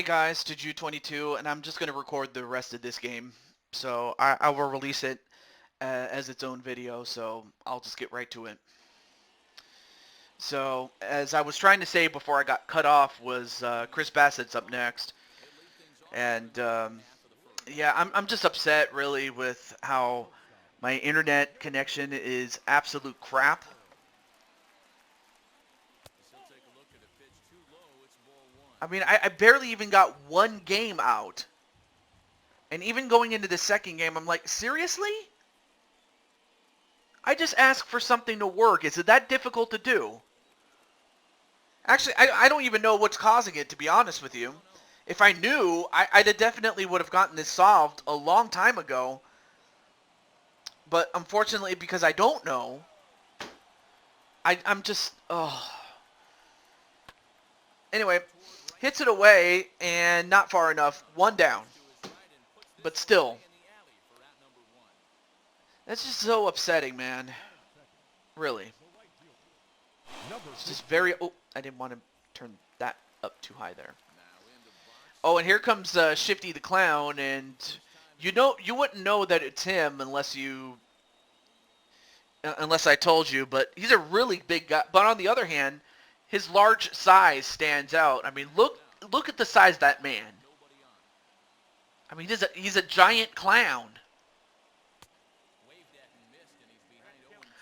Hey guys, to Ju22, and I'm just going to record the rest of this game. So I will release it as its own video, so I'll just get right to it. So, as I was trying to say before I got cut off was Chris Bassett's up next. And yeah, I'm just upset really with how my internet connection is absolute crap. I mean, I barely even got one game out. And even going into the second game, I'm like, seriously? I just ask for something to work. Is it that difficult to do? Actually, I don't even know what's causing it, to be honest with you. If I knew, I'd have definitely would have gotten this solved a long time ago. But unfortunately, because I don't know, I'm just, oh. Anyway, hits it away, and not far enough. One down. But still. That's just so upsetting, man. Really. It's just very... Oh, I didn't want to turn that up too high there. Oh, and here comes Shifty the Clown, and you wouldn't know that it's him unless I told you, but he's a really big guy. But on the other hand, his large size stands out. I mean, look at the size of that man. I mean, he's a giant clown.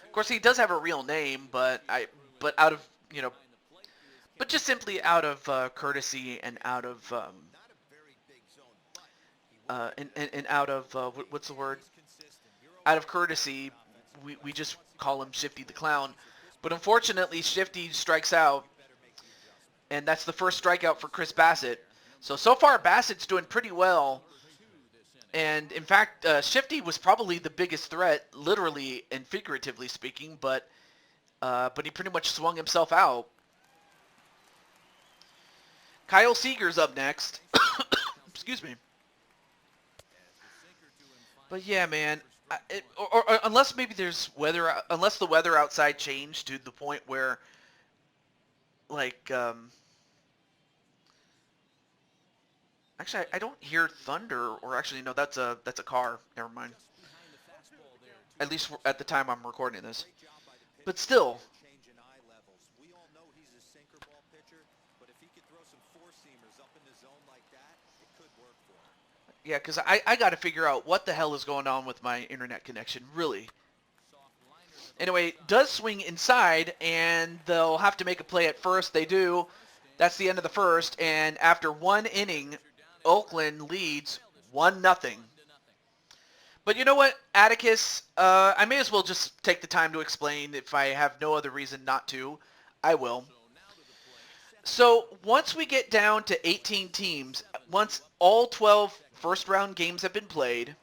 Of course, he does have a real name, but out of, but just simply out of courtesy and out of and out of what's the word? Out of courtesy, we just call him Shifty the Clown. But unfortunately, Shifty strikes out, and that's the first strikeout for Chris Bassett. So far, Bassett's doing pretty well. And in fact, Shifty was probably the biggest threat, literally and figuratively speaking, but he pretty much swung himself out. Kyle Seager's up next. Excuse me. But yeah, man, or unless maybe there's weather, unless the weather outside changed to the point where, like, actually, I don't hear thunder, or actually, no, that's a car. Never mind. At least at the time I'm recording this. But still. Yeah, because I got to figure out what the hell is going on with my internet connection, really. Anyway, does swing inside, and they'll have to make a play at first. They do. That's the end of the first, and after one inning, Oakland leads 1-0. But you know what, Atticus, I may as well just take the time to explain. If I have no other reason not to, I will. So once we get down to 18 teams, once all 12 first-round games have been played,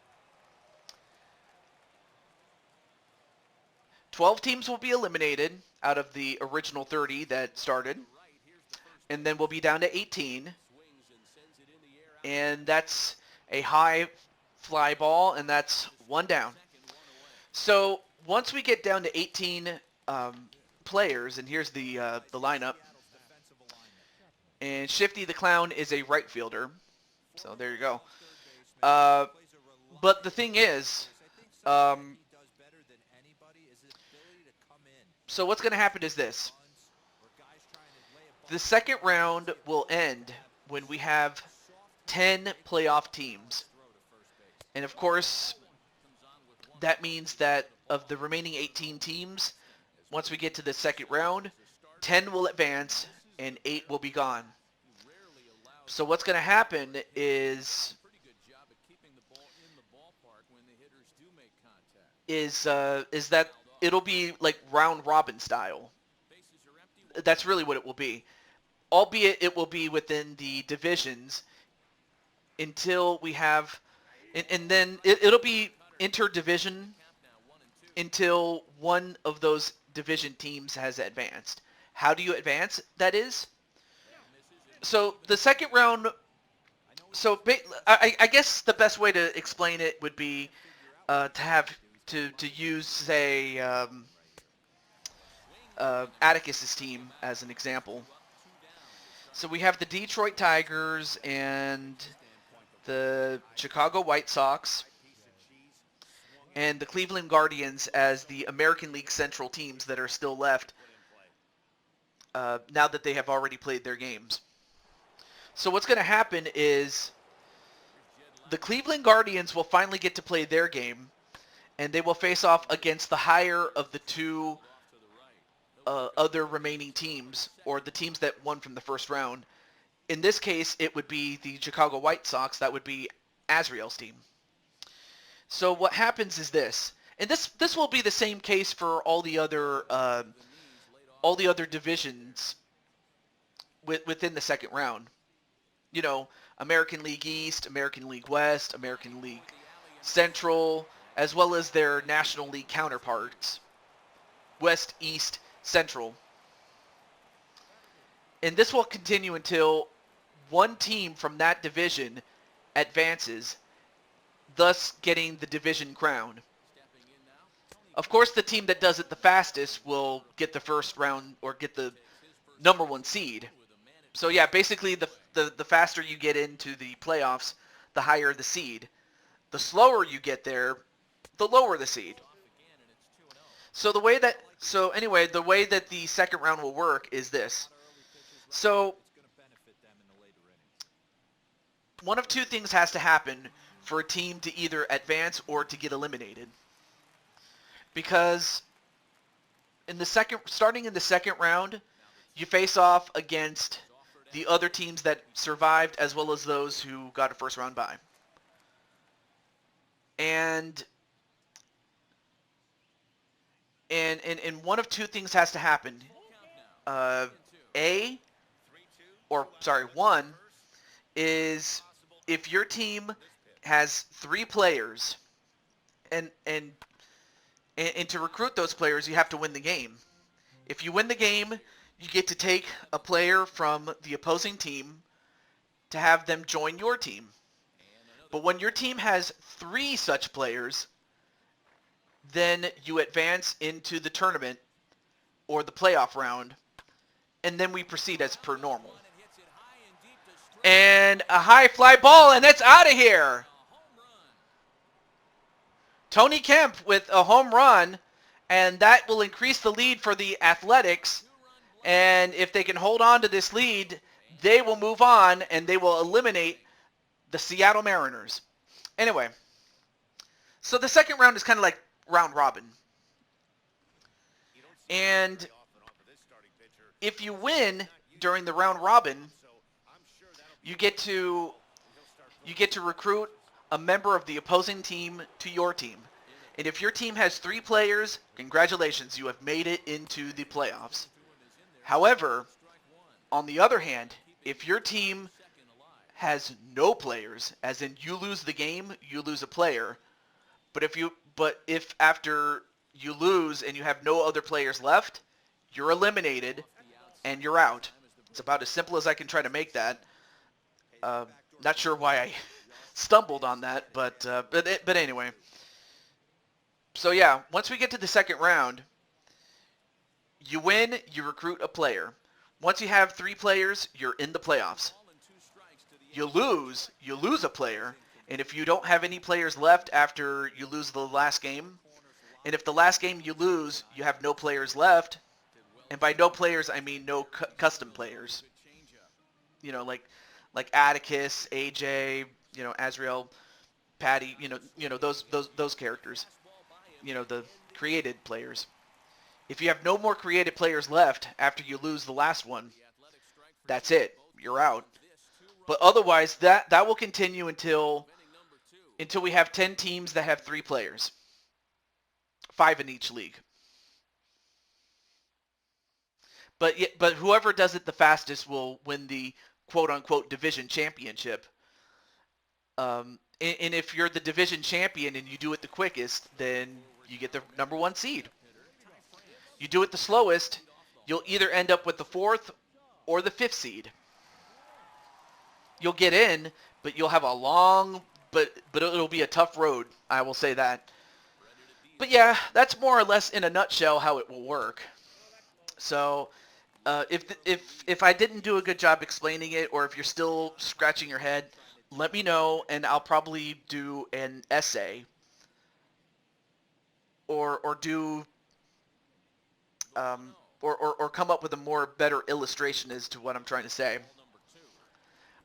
12 teams will be eliminated out of the original 30 that started, and then we'll be down to 18, and that's a high fly ball, and that's one down. So once we get down to 18 players, and here's the lineup, and Shifty the Clown is a right fielder, so there you go. But the thing is, so what's going to happen is this. The second round will end when we have 10 playoff teams. And of course, that means that of the remaining 18 teams, once we get to the second round, 10 will advance and 8 will be gone. So what's going to happen is that it'll be like round robin style. That's really what it will be. Albeit it will be within the divisions until we have, and then it'll be interdivision until one of those division teams has advanced. How do you advance? That is, so the second round. So I guess the best way to explain it would be to use, say, Atticus's team as an example. So we have the Detroit Tigers and the Chicago White Sox and the Cleveland Guardians as the American League Central teams that are still left now that they have already played their games. So what's going to happen is the Cleveland Guardians will finally get to play their game, and they will face off against the higher of the two other remaining teams, or the teams that won from the first round. In this case, it would be the Chicago White Sox. That would be Azrael's team. So what happens is this, and this will be the same case for all the other divisions within the second round. You know, American League East, American League West, American League Central, as well as their National League counterparts, West, East, Central. And this will continue until one team from that division advances, thus getting the division crown. Of course, the team that does it the fastest will get the first round or get the number one seed. So yeah, basically the faster you get into the playoffs, the higher the seed. The slower you get there, the lower the seed. So the way that the second round will work is this. So one of two things has to happen for a team to either advance or to get eliminated. Because starting in the second round, you face off against the other teams that survived as well as those who got a first round bye. And one of two things has to happen. One is if your team has 3 players, and to recruit those players, you have to win the game. If you win the game, you get to take a player from the opposing team to have them join your team. But when your team has 3 such players, then you advance into the tournament or the playoff round, and then we proceed as per normal. And a high fly ball, and it's out of here. Tony Kemp with a home run, and that will increase the lead for the Athletics. And if they can hold on to this lead, they will move on, and they will eliminate the Seattle Mariners. Anyway, so the second round is kind of like round robin. And if you win during the round robin, you get to recruit a member of the opposing team to your team. And if your team has 3 players, congratulations, you have made it into the playoffs. However, on the other hand, if your team has no players, as in you lose the game, you lose a player. But if after you lose and you have no other players left, you're eliminated and you're out. It's about as simple as I can try to make that. Not sure why I stumbled on that, but anyway. So yeah, once we get to the second round, you win, you recruit a player. Once you have 3 players, you're in the playoffs. You lose a player, and if you don't have any players left after you lose the last game, and if the last game you lose, you have no players left, and by no players I mean no custom players. You know, like Atticus, AJ, Azrael, Patty, those characters. The created players. If you have no more created players left after you lose the last one, that's it. You're out. But otherwise, that will continue until we have 10 teams that have 3 players. 5 in each league. But whoever does it the fastest will win the quote-unquote division championship. And if you're the division champion and you do it the quickest, then you get the number 1 seed. You do it the slowest, you'll either end up with the 4th or the 5th seed. You'll get in, but you'll have a long, but it'll be a tough road, I will say that. But yeah, that's more or less in a nutshell how it will work. So If I didn't do a good job explaining it, or if you're still scratching your head, let me know, and I'll probably do an essay or do or come up with a more better illustration as to what I'm trying to say.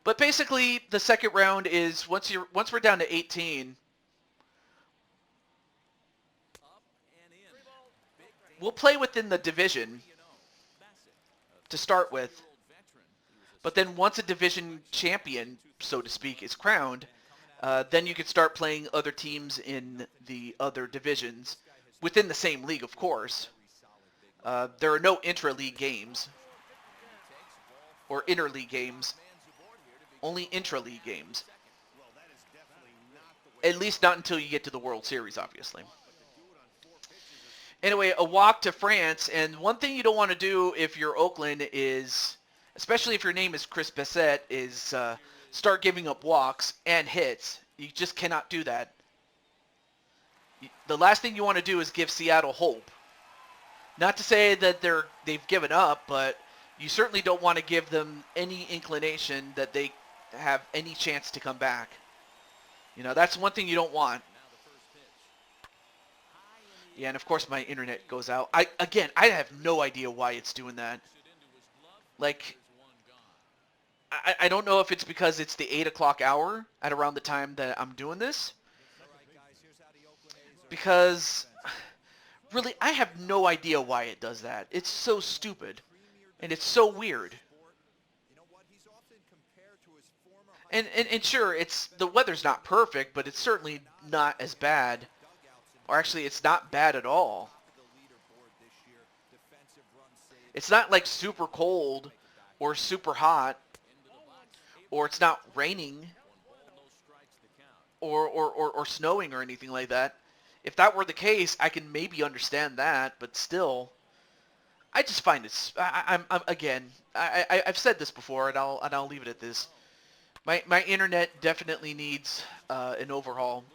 But basically, the second round is once we're down to 18, we'll play within the division to start with. But then once a division champion, so to speak, is crowned, then you can start playing other teams in the other divisions within the same league, of course. There are no intra-league games or inter-league games, only intra-league games. At least not until you get to the World Series, obviously. Anyway, a walk to France, and one thing you don't want to do if you're Oakland is, especially if your name is Chris Bassett, is start giving up walks and hits. You just cannot do that. The last thing you want to do is give Seattle hope. Not to say that they've given up, but you certainly don't want to give them any inclination that they have any chance to come back. You know, that's one thing you don't want. Yeah, and of course my internet goes out. I have no idea why it's doing that. Like, I don't know if it's because it's the 8 o'clock hour at around the time that I'm doing this. Because, really, I have no idea why it does that. It's so stupid. And it's so weird. And sure, the weather's not perfect, but it's certainly not as bad. Or actually, it's not bad at all. It's not like super cold or super hot, or it's not raining or snowing or anything like that. If that were the case, I can maybe understand that, but still, I just find it's. I've said this before, and I'll leave it at this. My internet definitely needs an overhaul.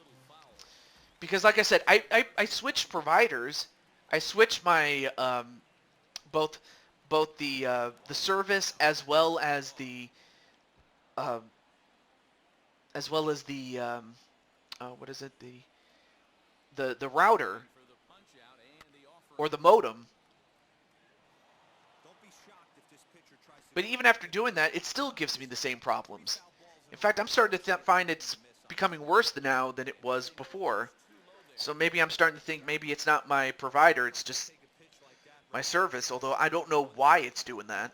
Because, like I said, I switched providers. I switched my both the service as well as the what is it, the router or the modem. But even after doing that, it still gives me the same problems. In fact, I'm starting to find it's becoming worse now than it was before. So maybe I'm starting to think maybe it's not my provider, it's just my service, although I don't know why it's doing that.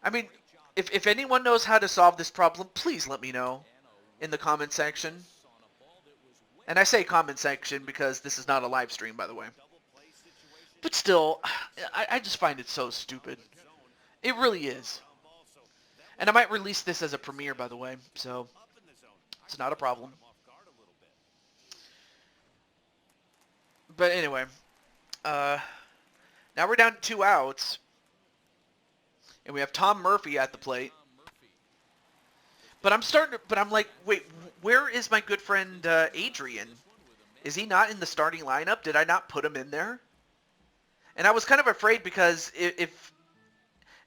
I mean, if anyone knows how to solve this problem, please let me know in the comment section. And I say comment section because this is not a live stream, by the way. But still, I just find it so stupid. It really is. And I might release this as a premiere, by the way, so it's not a problem. But anyway, now we're down to 2 outs, and we have Tom Murphy at the plate. But I'm like, wait, where is my good friend Adrian? Is he not in the starting lineup? Did I not put him in there? And I was kind of afraid because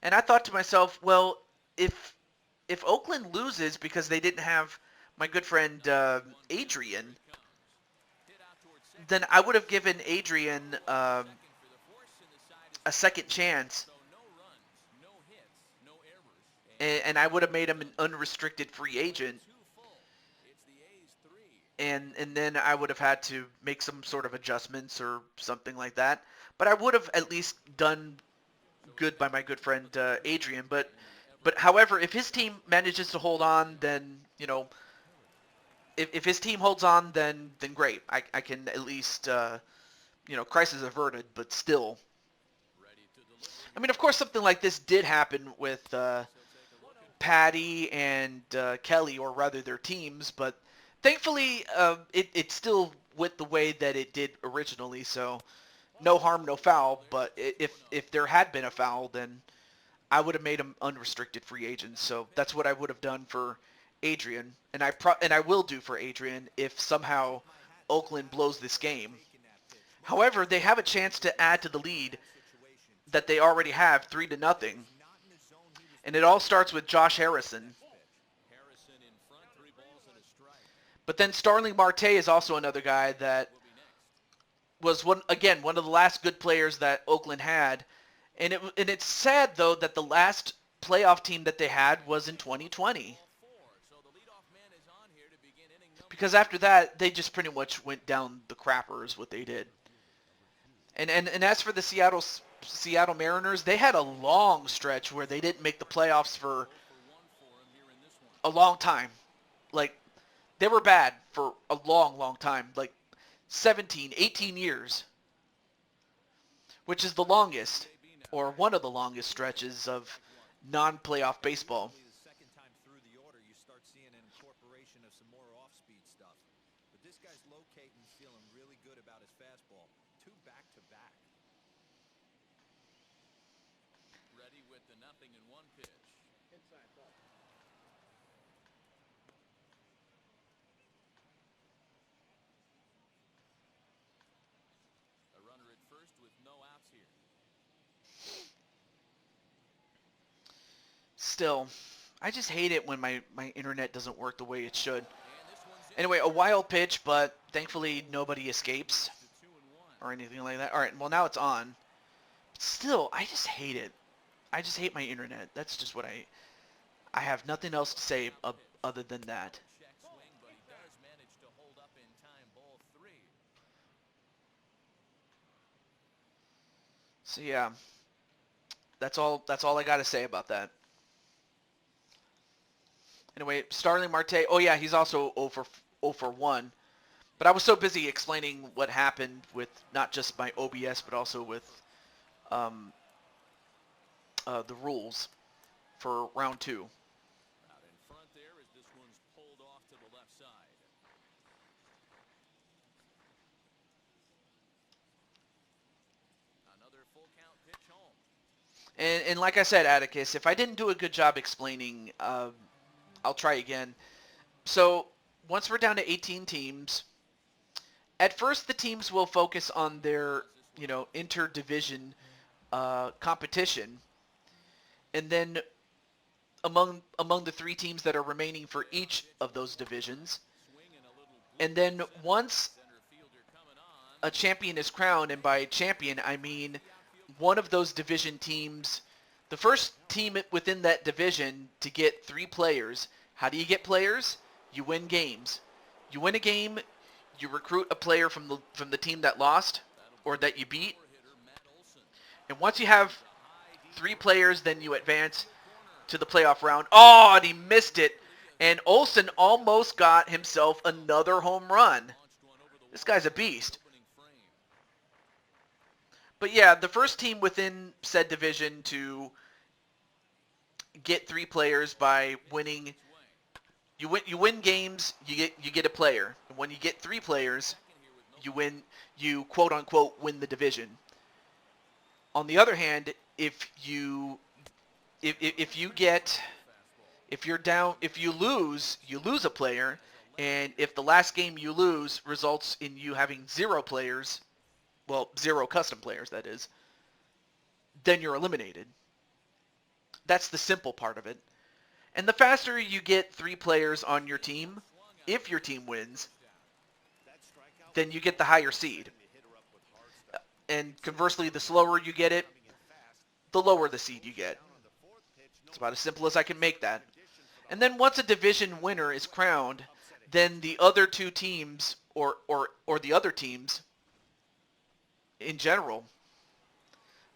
and I thought to myself, well, if Oakland loses because they didn't have my good friend Adrian, then I would have given Adrian a second chance, and I would have made him an unrestricted free agent, and then I would have had to make some sort of adjustments or something like that. But I would have at least done good by my good friend Adrian. But however, if his team manages to hold on, then, you know, if his team holds on, then great. I can at least, you know, crisis averted, but still. I mean, of course, something like this did happen with Patty and Kelly, or rather their teams, but thankfully it still went the way that it did originally, so no harm, no foul. But if there had been a foul, then I would have made him unrestricted free agents. So that's what I would have done for Adrian, and I will do for Adrian if somehow Oakland blows this game. However, they have a chance to add to the lead that they already have 3-0. And it all starts with Josh Harrison. But then Starling Marte is also another guy that was one of the last good players that Oakland had. And it's sad though that the last playoff team that they had was in 2020. Because after that, they just pretty much went down the crapper is what they did. And as for the Seattle Mariners, they had a long stretch where they didn't make the playoffs for a long time. Like, they were bad for a long, long time. Like, 17, 18 years. Which is the longest, or one of the longest stretches of non-playoff baseball. Still, I just hate it when my internet doesn't work the way it should. Anyway, a wild pitch, but thankfully nobody escapes or anything like that. All right, well, now it's on. But still, I just hate it. I just hate my internet. That's just what I have nothing else to say other than that. So yeah, that's all I got to say about that. Anyway, Starling Marte. Oh yeah, he's also 0 for 1. But I was so busy explaining what happened with not just my OBS, but also with the rules for round 2. And like I said, Atticus, if I didn't do a good job explaining, I'll try again. So once we're down to 18 teams, at first the teams will focus on their, inter-division competition, and then among the 3 teams that are remaining for each of those divisions, and then once a champion is crowned, and by champion I mean one of those division teams, the first team within that division to get 3 players. How do you get players? You win games. You win a game, you recruit a player from the team that lost or that you beat. And once you have 3 players, then you advance to the playoff round. Oh, and he missed it. And Olsen almost got himself another home run. This guy's a beast. But yeah, the first team within said division to get 3 players by winning, you win games, you get a player. And when you get 3 players, you quote unquote win the division. On the other hand, if you lose a player, and if the last game you lose results in you having 0 players, well, 0 custom players, that is, then you're eliminated. That's the simple part of it. And the faster you get 3 players on your team, if your team wins, then you get the higher seed. And conversely, the slower you get it, the lower the seed you get. It's about as simple as I can make that. And then once a division winner is crowned, then the other 2 teams, or the other teams in general,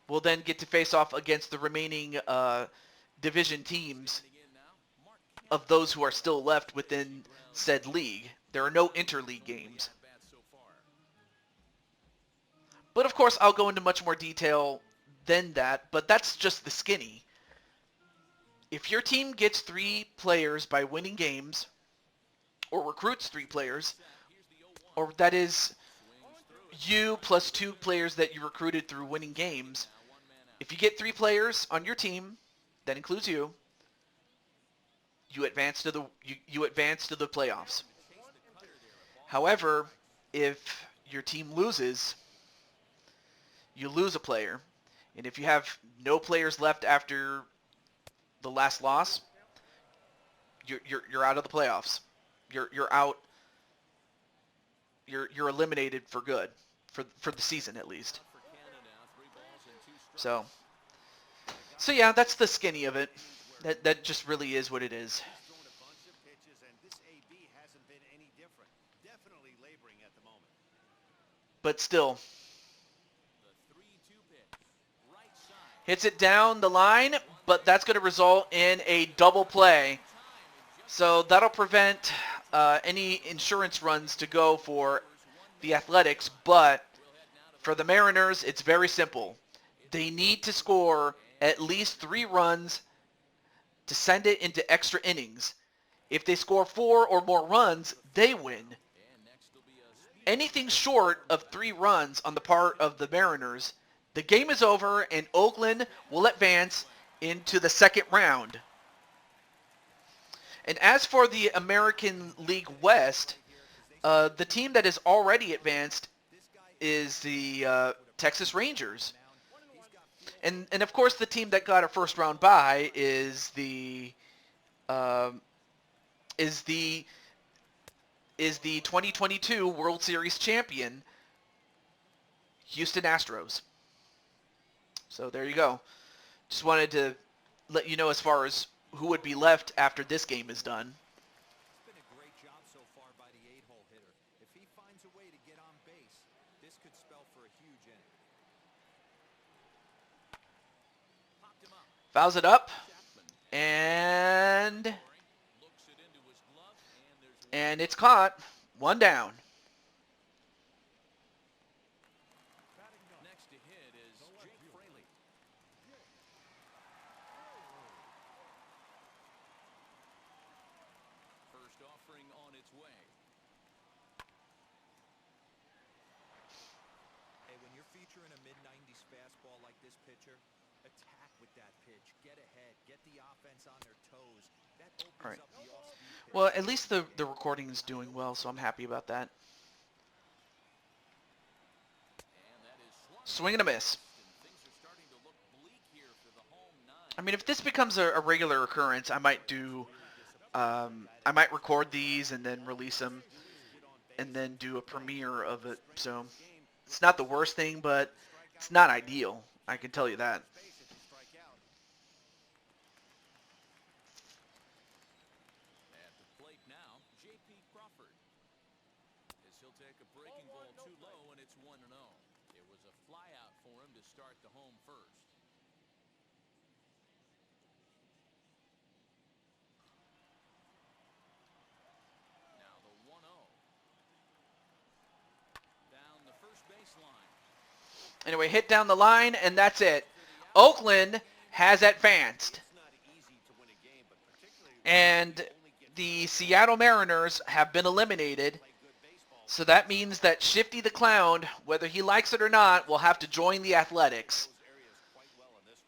will then get to face off against the remaining division teams of those who are still left within said league. There are no interleague games. But of course, I'll go into much more detail than that, but that's just the skinny. If your team gets 3 players by winning games, or recruits 3 players, or that is you plus 2 players that you recruited through winning games, if you get 3 players on your team, that includes you, you advance to the playoffs. However, if your team loses, you lose a player, And if you have no players left after the last loss, you're out of the playoffs. You're out. You're eliminated for good, for the season at least. So yeah, that's the skinny of it. That just really is what it is. But still, hits it down the line, but that's going to result in a double play. So that'll prevent any insurance runs to go for the Athletics, but for the Mariners, it's very simple. They need to score at least 3 runs to send it into extra innings. If they score 4 or more runs, they win. Anything short of 3 runs on the part of the Mariners, the game is over and Oakland will advance into the second round. And as for the American League West, the team that is already advanced is the Texas Rangers. And of course, the team that got a first round bye is the 2022 World Series champion, Houston Astros. So there you go. Just wanted to let you know as far as who would be left after this game is done. It's been a great job so far by the 8-hole hitter. If he finds a way to get on base, this could spell for a huge inning. Fouls it up, and it's caught. 1 down. Next to hit is Jake Fraley. First offering on its way. Hey, when you're featuring a mid-90s fastball like this pitcher, attack with that pitch. Get ahead. Get the offense on their toes. That opens All right. up the off-speed. Well, at least the recording is doing well, so I'm happy about that. Swing and a miss. I mean, if this becomes a regular occurrence, I might record these and then release them and then do a premiere of it. So it's not the worst thing, but it's not ideal. I can tell you that. At the plate now, J.P. Crawford. As he'll take a breaking ball too low, and it's 1-0. It was a flyout for him to start the home first. Now the 1-0. Down the first baseline. Anyway, hit down the line, and that's it. Oakland has advanced. And the Seattle Mariners have been eliminated. So that means that Shifty the Clown, whether he likes it or not, will have to join the Athletics.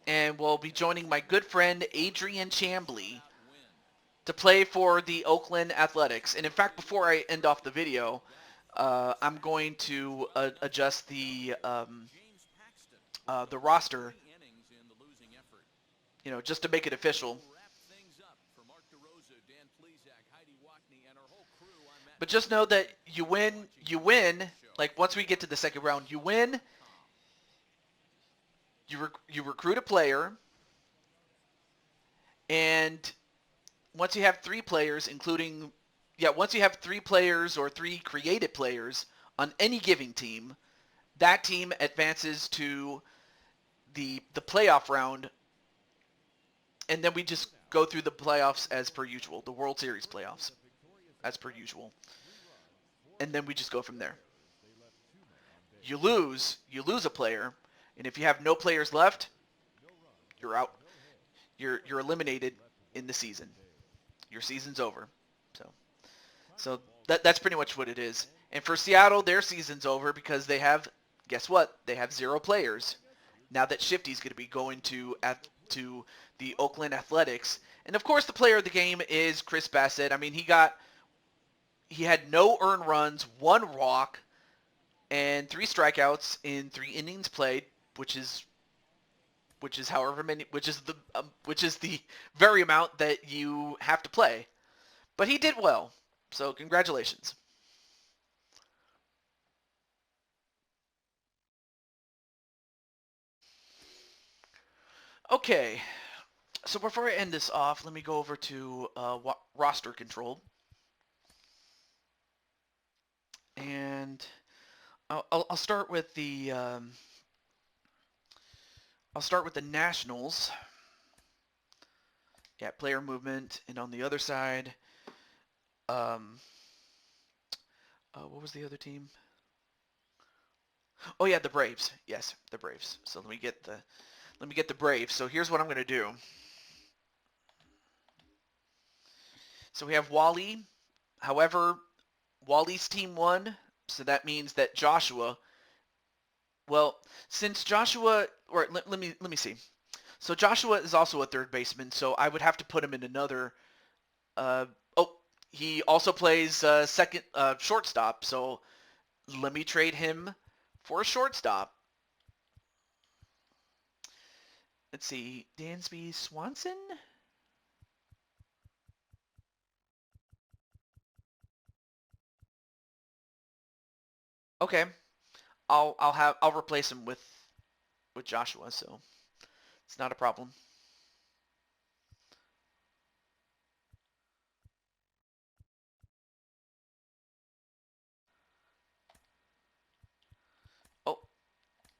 And will be joining my good friend Adrian Chambly to play for the Oakland Athletics. And in fact, before I end off the video, I'm going to adjust the roster, just to make it official. But just know that you win, like once we get to the second round, you win, you recruit a player, and once you have 3 players, once you have 3 players or 3 created players on any given team, that team advances to the playoff round, and then we just go through the playoffs as per usual, the World Series playoffs as per usual. And then we just go from there. You lose a player, and if you have no players left, you're out. You're eliminated in the season. Your season's over. So that's pretty much what it is. And for Seattle, their season's over because they have, guess what? They have 0 players. Now that Shifty's going to be going to the Oakland Athletics. And of course the player of the game is Chris Bassett. I mean, he had no earned runs, 1 walk, and 3 strikeouts in 3 innings played, which is which is however many, which is the very amount that you have to play. But he did well, so congratulations. Okay, so before I end this off, let me go over to roster control, and I'll start with the Nationals. Yeah, player movement, and on the other side, um, what was the other team? Oh yeah, the Braves. Yes, the Braves. So let me get the Braves. So here's what I'm gonna do. So we have Wally. However, Wally's team won, so that means that Joshua. Well, since Joshua, or let me see. So Joshua is also a third baseman, so I would have to put him in another. Uh, oh, he also plays second shortstop. So let me trade him for a shortstop. Let's see, Dansby Swanson. Okay, I'll replace him with Joshua, so it's not a problem. Oh,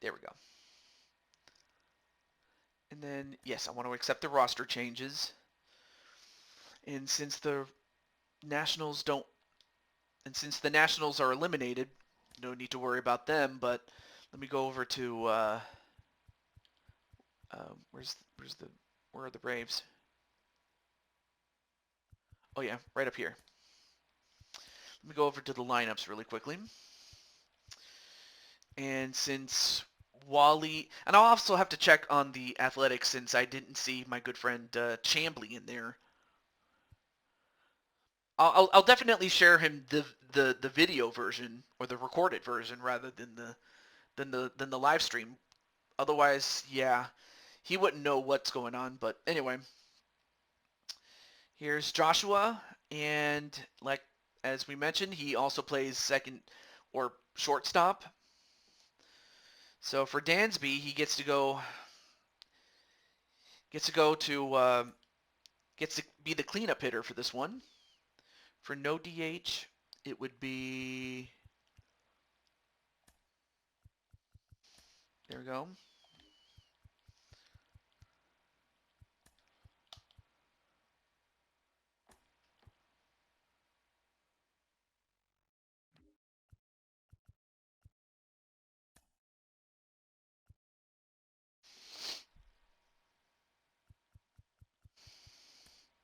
there we go. And then yes, I want to accept the roster changes. And since the Nationals don't, and since the Nationals are eliminated, no need to worry about them. But let me go over to where's the where are the Braves? Oh yeah, right up here. Let me go over to the lineups really quickly. And since Wally, and I'll also have to check on the Athletics since I didn't see my good friend Chambly in there. I'll definitely share him the video version or the recorded version rather than the live stream. Otherwise, yeah, he wouldn't know what's going on. But anyway, here's Joshua, and like as we mentioned, he also plays second or shortstop. So for Dansby, he gets to go to gets to be the cleanup hitter for this one. For no DH, it would be there we go.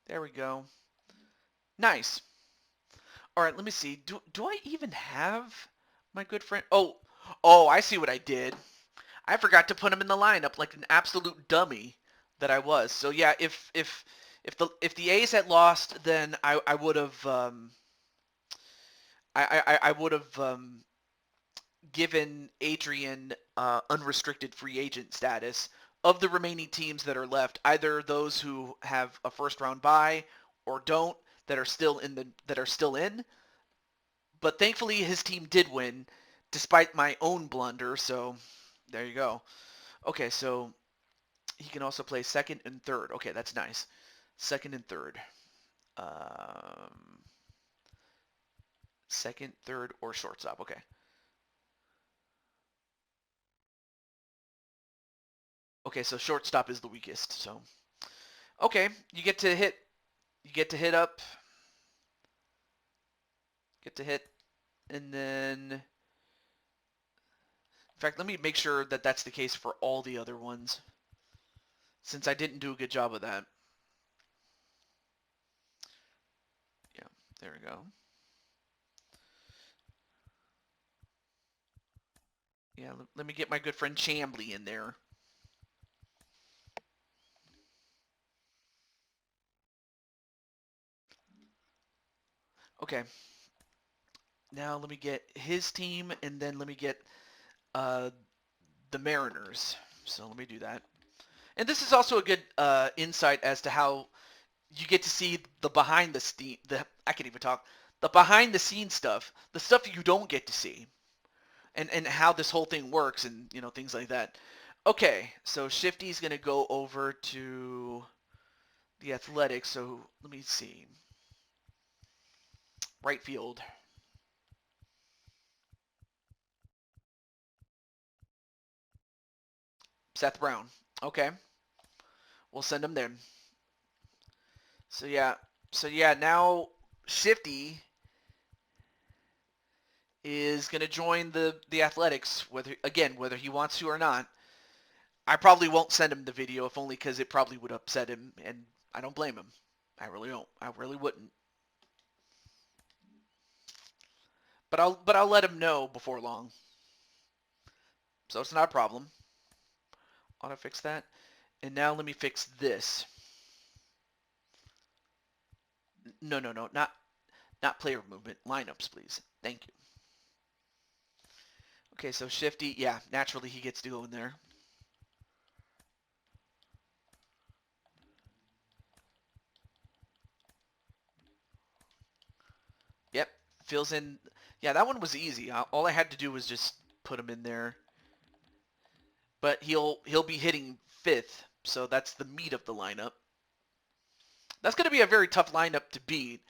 There we go. Nice. All right, let me see. Do I even have my good friend? Oh, I see what I did. I forgot to put him in the lineup like an absolute dummy that I was. So yeah, if the A's had lost, then I would have I would have given Adrian unrestricted free agent status of the remaining teams that are left, either those who have a first round bye or don't that are still in. But thankfully his team did win despite my own blunder, so there you go. Okay, so he can also play second and third. Okay, that's nice. Second and third. Um, Second, third, or shortstop. Okay. Okay, so shortstop is the weakest. So okay, you get to hit up, get to hit, and then in fact, let me make sure that that's the case for all the other ones, since I didn't do a good job of that. Yeah, there we go. Yeah, let me get my good friend Chambly in there. Okay, now let me get his team, and then let me get uh, the Mariners. So let me do that. And this is also a good insight as to how you get to see the behind the I can't even talk, the behind the scenes stuff, the stuff you don't get to see, and how this whole thing works, and things like that. Okay, so Shifty's gonna go over to the Athletics. So let me see, right field. Seth Brown. Okay, we'll send him there. So yeah, now Shifty is going to join the Athletics, whether he wants to or not. I probably won't send him the video, if only because it probably would upset him, and I don't blame him. I really don't. I really wouldn't. But I'll let him know before long. So it's not a problem. Auto fix that. And now let me fix this. No, not player movement. Lineups, please. Thank you. Okay, so Shifty, yeah, naturally he gets to go in there. Yep, fills in. Yeah, that one was easy. All I had to do was just put him in there. But he'll be hitting fifth, so that's the meat of the lineup. That's going to be a very tough lineup to beat,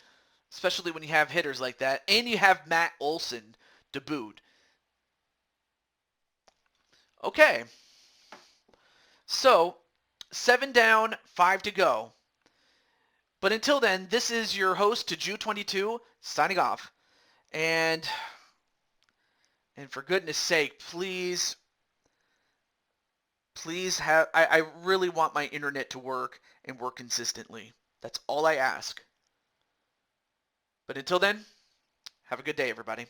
especially when you have hitters like that, and you have Matt Olson to boot. Okay, so 7 down, 5 to go. But until then, this is your host to Jew22 signing off. And for goodness sake, please have, I really want my internet to work and work consistently. That's all I ask. But until then, have a good day, everybody.